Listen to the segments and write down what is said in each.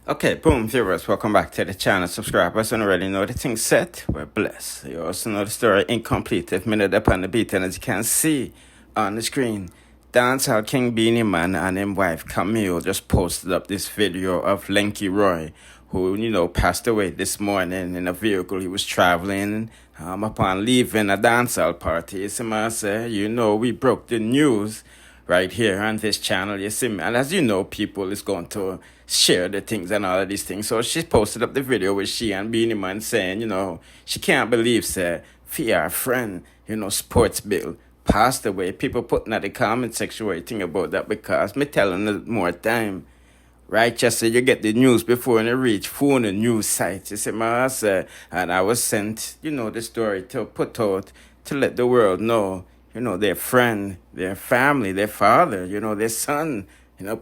Okay, boom, viewers, welcome back to the channel. Subscribers don't already know the thing set. We're blessed. You also know the story incomplete. If minute up on the beat, and as you can see on the screen, Dancehall King Beenie Man and his wife Camille just posted up this video of Lenky Roy, who, passed away this morning in a vehicle he was traveling upon leaving a dancehall party. So I say, we broke the news right here on this channel, you see me. And as you know, people is going to share the things and all of these things. So she posted up the video with she and Beenie Man saying, she can't believe, say, for friend, Sports Bill passed away. People putting at the comment section what you think about that, because me telling it more time. Right, just so you get the news before you reach phone and news sites. You see my say, and I was sent, the story to put out to let the world know, their friend, their family, their father, their son,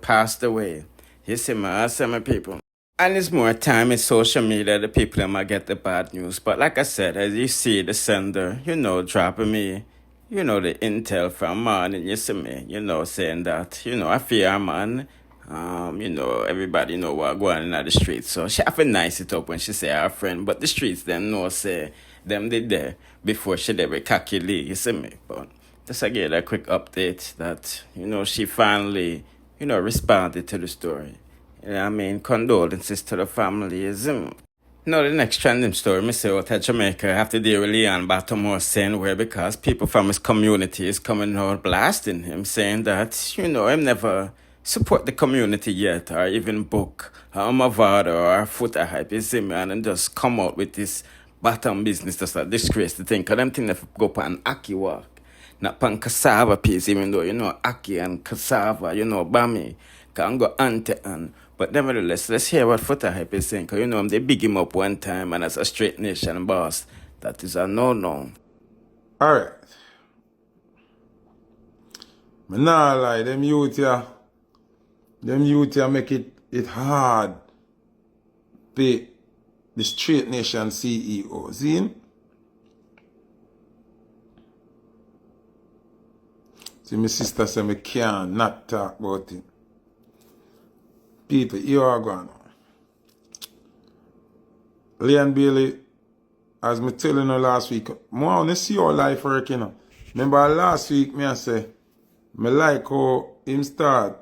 passed away. You see my people. And it's more time in social media, the people that might get the bad news. But like I said, as you see the sender, dropping me, the intel from morning, you see me, saying that, I fear man. Everybody know what going on in the streets. So she have to nice it up when she say her friend. But the streets them know say them did there before she did with cocky Lee, you see me. But just again a quick update that, she finally, responded to the story. Condolences to the family, you see me. Now, the next trending story, me say out of Jamaica, have to deal with Leon Baltimore saying where because people from his community is coming out blasting him, saying that, him never support the community yet, or even book a Mavado or a Foota hype, you see me, and just come out with this bottom business. That's a disgrace to think, because them things that go on Aki walk, not pan cassava piece, even though, Aki and cassava, Bami, can go ante. But nevertheless, let's hear what Foota hype is saying, because, they big him up one time, and as a straight nation boss, that is a no-no. Alright. Me nah lie, them youth here make it hard pay the straight nation CEO. See? See, my sister say me can't not talk about it. People, you are going on. Leon Bailey, as me telling you last week, I want to see your life work, Remember last week, me I say, me like how him start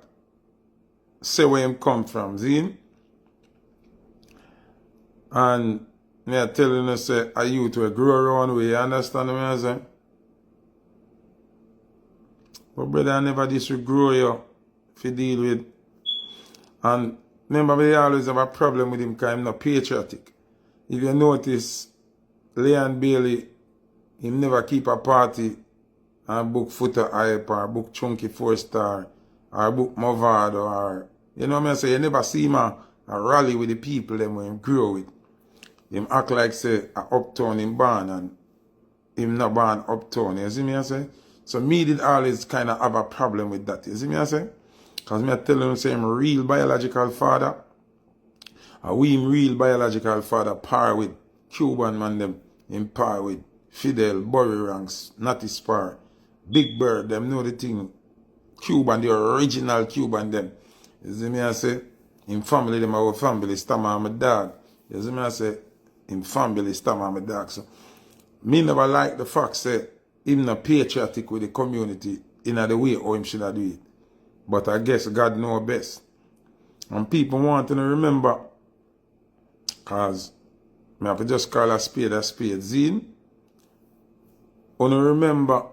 say where him come from, see? And me I telling you, say, a youth will grow around where you understand what I say? But brother, I never this will grow you to deal with. And remember, me always have a problem with him because I'm not patriotic. If you notice, Leon Bailey, him never keep a party and book Foota hype or book Chunky 4-star or book Movado or, you know what I say, you never see him a rally with the people them when him grow with. Him act like say a uptown him born and him not born uptown, you see me I say? So me did always kind of have a problem with that, you see me I say? Because me I tell him say him real biological father, and we him real biological father par with Cuban man them, him par with Fidel, Burry Ranks, Natty Spar, Big Bird, them know the thing. Cuban, the original Cuban them. You see me I say? In family, them our family, Stammer and my dog. You see me I say? In family, Stammer and my dog. So, me never like the fact say, him not patriotic with the community in the way how him should do it. But I guess God know best. And people want to remember, because I have to just call a spade. Zine, want to remember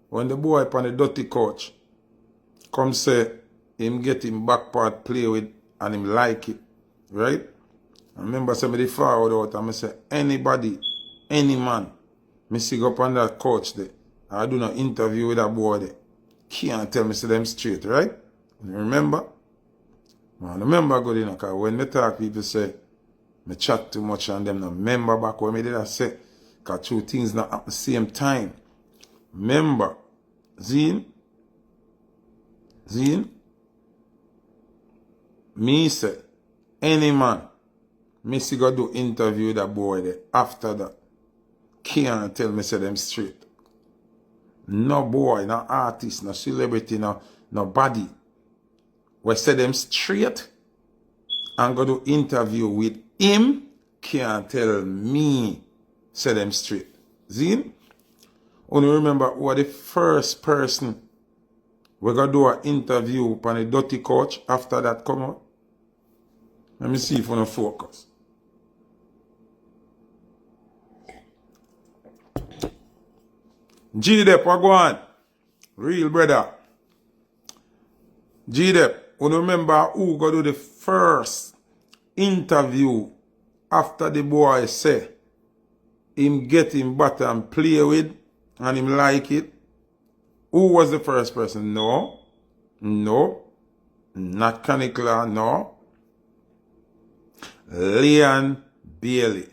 when the boy on the dirty couch come say him get him back part play with and him like it, right? I remember somebody forward out and I say anybody, any man, me sit up on that couch there, I do not interview with that boy there, can't tell me say them straight, right? You remember? Man, remember good enough, because when me talk people say me chat too much and them not remember back when me did I say, because two things not at the same time. Remember, Zine, me say, any man, me see go do interview with that boy there, after that, can't tell me say them straight. No boy, no artist, no celebrity, no body. We say them straight, and go do interview with him, can't tell me, say them straight. See? Only remember who are the first person we gonna do an interview on a dirty couch after that come out. Let me see if we focus. G-Dep, what go on? Real brother. G-Dep, you remember who go do the first interview after the boy say him get him butter and play with and him like it? Who was the first person? No. No. Not Canicla, no. Leon Bailey.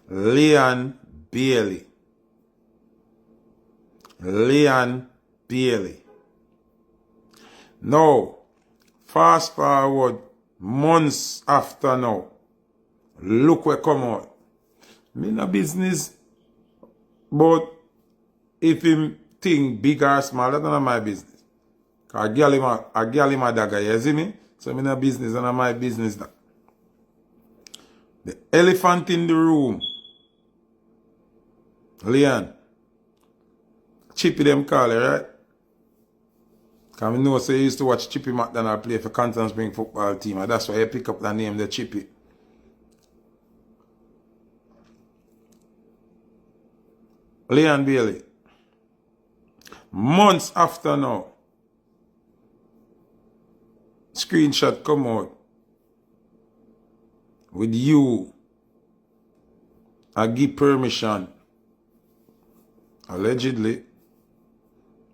Leon Bailey. Leon Bailey. Now, fast forward months after now, look where come out. Me no business, but if him think big or small, that's none of my business. I girl him a dagger, you see me? So me no business, none of my business that. The elephant in the room. Leon. Chippy them call it, right? Because I know so you used to watch Chippy McDonald play for Canton Spring football team, and that's why you pick up the name, the Chippy. Leon Bailey. Months after now, screenshot come out with you. I give permission, allegedly.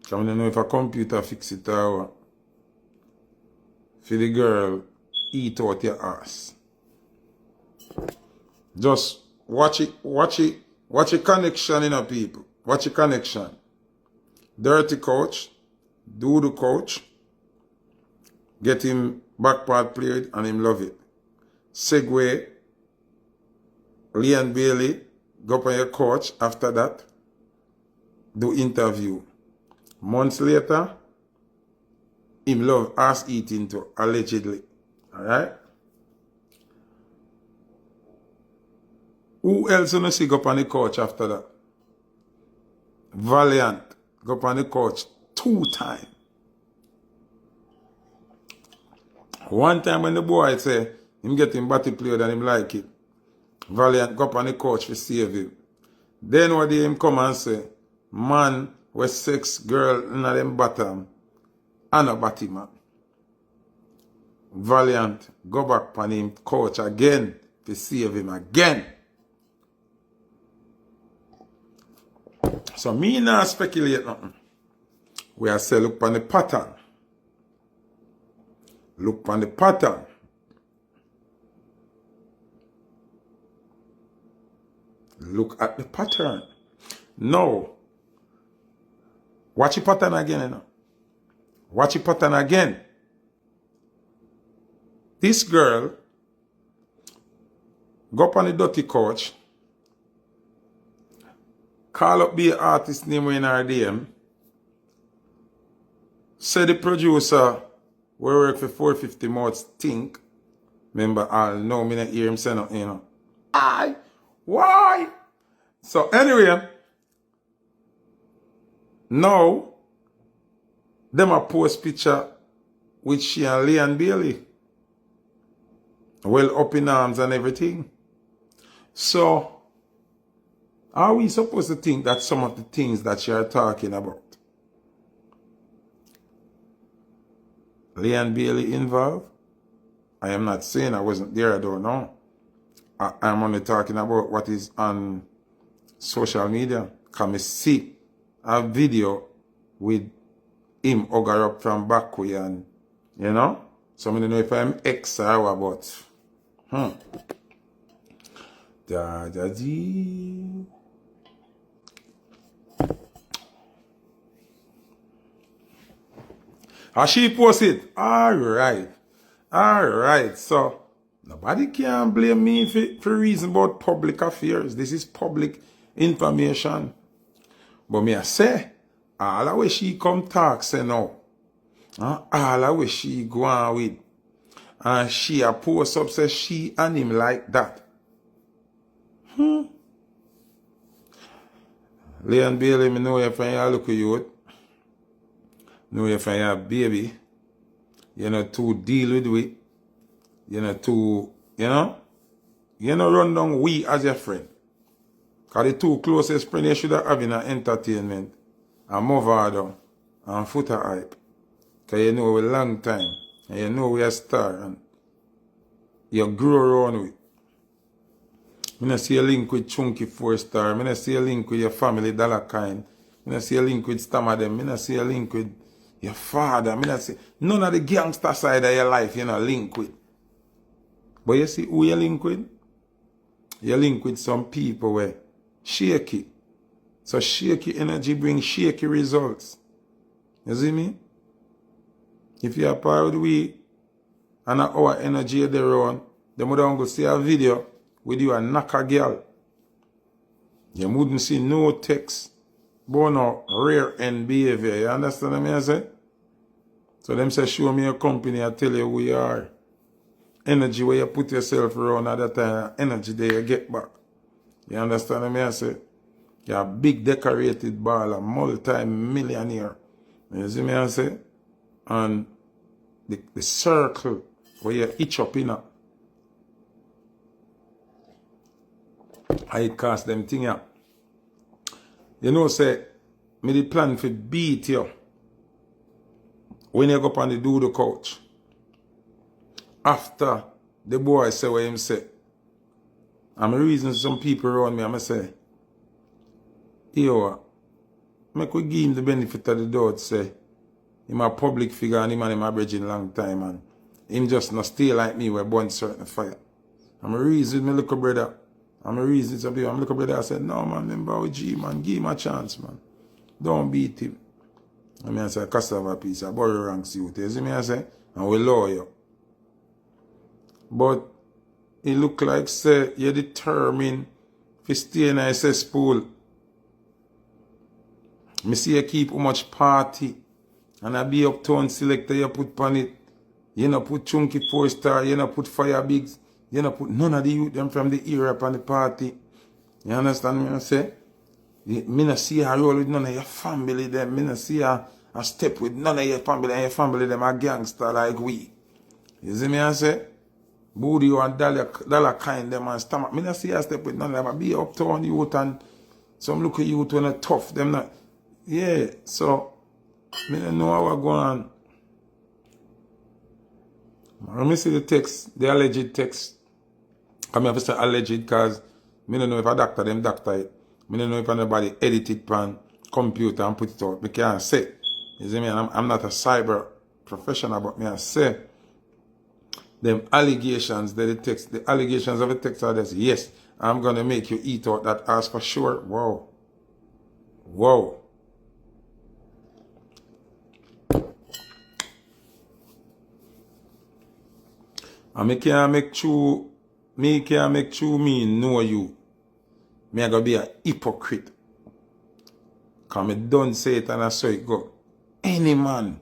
I don't know if a computer fix it or what. For the girl, eat out your ass. Just watch it, watch it. Watch a connection in a people. Watch a connection. Dirty coach. Do the coach. Get him back part played and him love it. Segue. Leon Bailey. Go up on your coach after that. Do interview. Months later, him love ass eating too, allegedly. Alright? Who else you see go up on the couch after that? Valiant. Go up on the couch 2 times. One time when the boy say him get him body played and him like it, Valiant go up on the couch to save him. Then one day him come and say, man with 6 girl in them bottom and a body man. Valiant go back on him couch again to save him again. So me not speculate nothing. We are say look on the pattern. Look on the pattern. Look at the pattern. No. Watch the pattern again, you know. Watch the pattern again. This girl go up on the dirty couch, call up the artist name in her DM, say the producer we work for 450 months think. Remember, I'll know me not hear him say nothing, you know. Aye. Why? So anyway, now them a post picture with she and Leon Bailey. Well up in arms and everything. So are we supposed to think that some of the things that you are talking about, Leon Bailey involved? I am not saying I wasn't there, I don't know. I'm only talking about what is on social media. Come see a video with him hugger up from Backway and, you know? So I don't know if I'm ex or what, but Da-da-dee. How she posted? Alright. Alright. So, nobody can blame me for reason about public affairs. This is public information. But me I say, all the way she come talk, say no. And all the way she go on with. And she a post up say she and him like that. Leon Bailey, me know you from your look youth. Know you from your baby. You know to deal with it. You know to, you know run down we as your friend. Cause the two closest friends you should have in entertainment. And Movado and Foota hype. Cause you know we long time. And you know we a star. And you grow around with. I don't see a link with Chunky 4-star. I don't see a link with your family dollar kind. I don't see a link with Stammer them. I don't see a link with your father. I don't see none of the gangster side of your life you know link with. But you see who you link with? You link with some people where shaky. So shaky energy brings shaky results. You see me? If you are part with we and our energy there on, then we don't go see a video with you and knock a girl. You wouldn't see no text, but no rare end behavior. You understand what I say? So them say show me your company, I tell you who you are. Energy where you put yourself around at that time, energy there you get back. You understand what I say? You're a big decorated baller, multi-millionaire. You see me I say? And the circle where you itch up in I cast them thing up. You know, say, me the plan for beat you when you go up on the do the couch. After the boy say what him say. I'm reason some people around me, I'm say, yo, make we give him the benefit of the doubt, say, him a public figure and him and him a bridging long time and him just not stay like me where burn certain fire. I'm a reason my little brother. I'm a reason some people, my little brother I said, no man, remember with G man, give him a chance man. Don't beat him. I mean I say cassava piece, I borrow ranks you. You see me I say? And we love you. But it look like say you're determined to stay in a cesspool. Me see you keep how much party and I be uptown selector you put on it. You know put Chunky 4-star, you know put Fire Bigs, you know put none of the youth them from the era on the party. You understand me I say? Me not see her roll with none of your family them. Me not see her a step with none of your family and your family them a gangster like we. You see me I say? Booty and dollar kind them and stomach. Me not see a step with none of them. I be uptown youth and some look at youth when are tough. Them not. Yeah, so me don't know how I go on. Let me see the text, the alleged text. I have to say alleged because me don't know if a doctor them doctor it. Me don't know if anybody edit it on computer and put it out. Me can't say. You see me? And I'm not a cyber professional, but me I say them allegations that the text, the allegations of the text are this. Yes, I'm gonna make you eat out that ass for sure. Wow. Wow. And me can't make true me know you. Me I gonna be a hypocrite. Cause me don't say it and I saw it go. Any man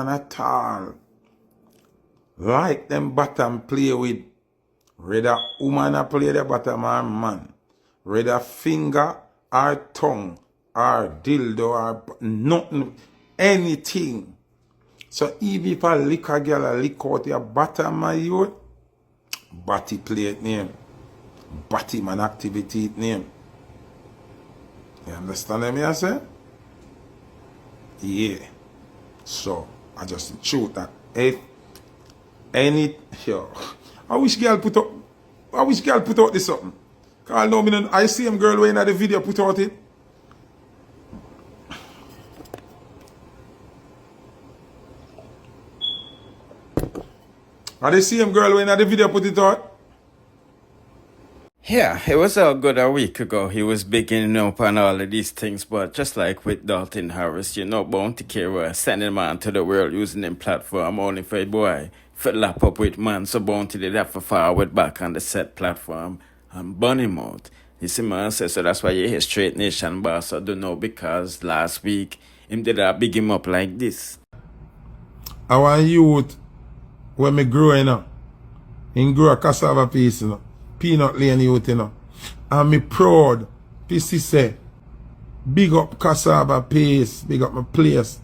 at all, like them bottom play with, whether woman a play the bottom or man, whether finger or tongue or dildo or nothing, anything. So even if a lick a girl a lick out your bottom of you, body play it name, body man activity it name. You understand what I say? Yeah. So I just shoot that. If any yo, I wish girl put out this something. Cause no me I see him girl when the video put out it. I see him girl when the video put it out. Yeah, it was all good a week ago. He was beginning up on all of these things, but just like with Dalton Harris, you're not bound to care sending him on to the world using them platform only for a boy. For lap up with man, so bound to do that for forward back on the set platform and burn him out. You see, man, say, so that's why you hear Straight Nation boss. I don't know, because last week, him did a big him up like this. Our youth, when me growing up, in grow a cassava piece, peanut lane youth, and me proud, PC say, big up cassava piece, big up my place.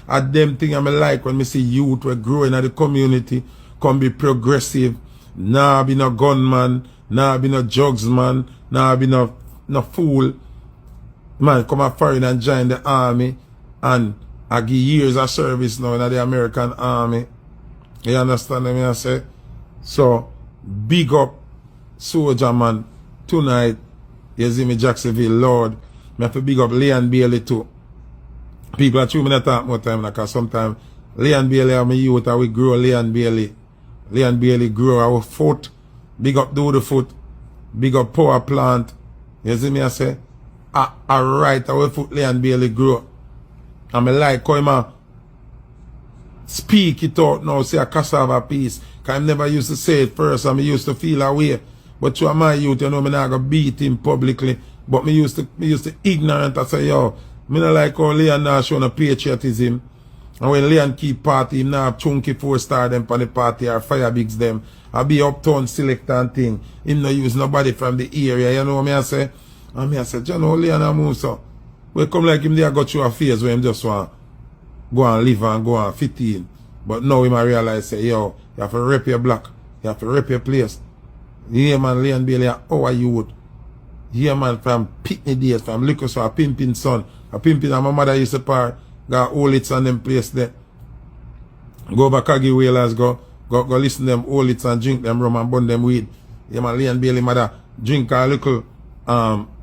And them thing I like when me see youth we growing in the community, come be progressive, nah be no gunman, nah be no drugs man, nah be no fool. Man, come a foreign and join the army, and I give years of service now in the American army. You understand what I say? So, big up soldier man tonight. You see me Jacksonville, Lord. Me have to big up Leon Bailey too. People are true me not talk more time because sometimes Leon Bailey and me youth and we grow Leon Bailey. Leon Bailey grow our foot. Big up do the foot. Big up power plant. You see me I say? Alright, our foot Leon Bailey grow. And me like how him speak it out now, say a cassava piece. Cause I never used to say it first and me used to feel away. But through my youth, you know, me not gonna beat him publicly. But me used to ignorant and say, yo, me not like how Leon now showing a patriotism. And when Leon keep party, him now have chunky 4-star them on the party or fire bigs them. I be uptown select and thing. Him no use nobody from the area, you know what I say? And me I say, you know, Leon and Musa. We come like him there go through a phase where him just want go and live and go and fit in. But now him I realize say, yo, you have to rep your block. You have to rep your place. Yeah man, Leon Bailey, how are you? Yeah man, from Pitney days, from Lucas or a pimping son. A pimping and my mother used to par, got all its on them place there. Go back Kagi Whalers, go listen them all its and drink them rum and burn them weed. Yeah man, Leon Bailey mother drink a little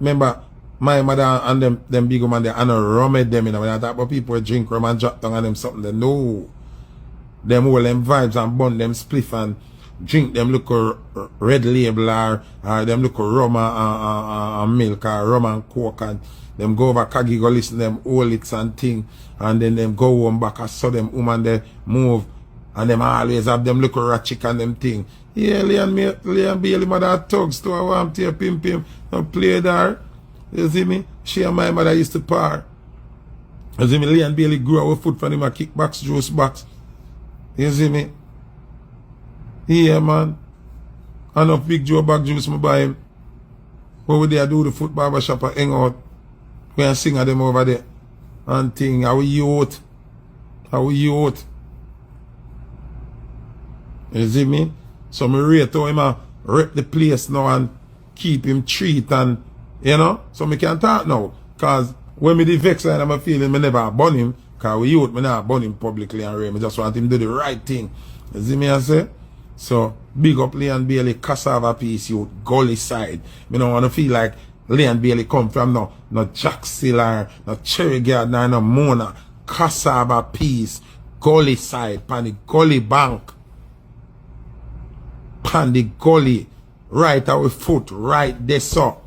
remember my mother and them big woman there and rum at them, you know, when I talk about people drink rum and drop down on them something, they know. Them all them vibes and burn them spliff and drink them look red label or them look rum and milk or rum and coke, and them go over Kagi go listen them all its and thing, and then them go home back and saw them woman they move and them always have them look ratchet and them thing. Yeah, Leon Bailey mother thugs to a warm to pimp and play there. You see me? She and my mother used to par. You see me? Leon Bailey grew our foot from him a kickbox juice box. You see me? Yeah, man. Enough big Joe bag juice me buy him. What would they do the foot barber shop and hang out? We and sing at them over there. And thing. How we youth? How we youth? You see me? So me rate how him a rep the place now and keep him treat and, you know? So me can talk now. Cause when me the vex and I'm feeling me never burn him. Cause we youth, me not burn him publicly and me just want him to do the right thing. You see me I say? So, big up Leon Bailey, cassava piece youth, gully side. Me don't want to feel like Leon Bailey come from no Jackson or no Cherry Garden or no Mona. Cassava piece, gully side, pan the gully bank. Pan the gully, right our foot, right there so.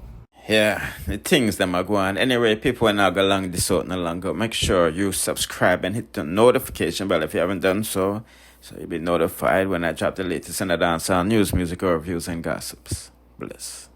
Yeah, the things that are going. Anyway, people are not going along this out no longer. Make sure you subscribe and hit the notification bell if you haven't done so. So you'll be notified when I drop the latest in the dancehall news, music, reviews, and gossips. Bless.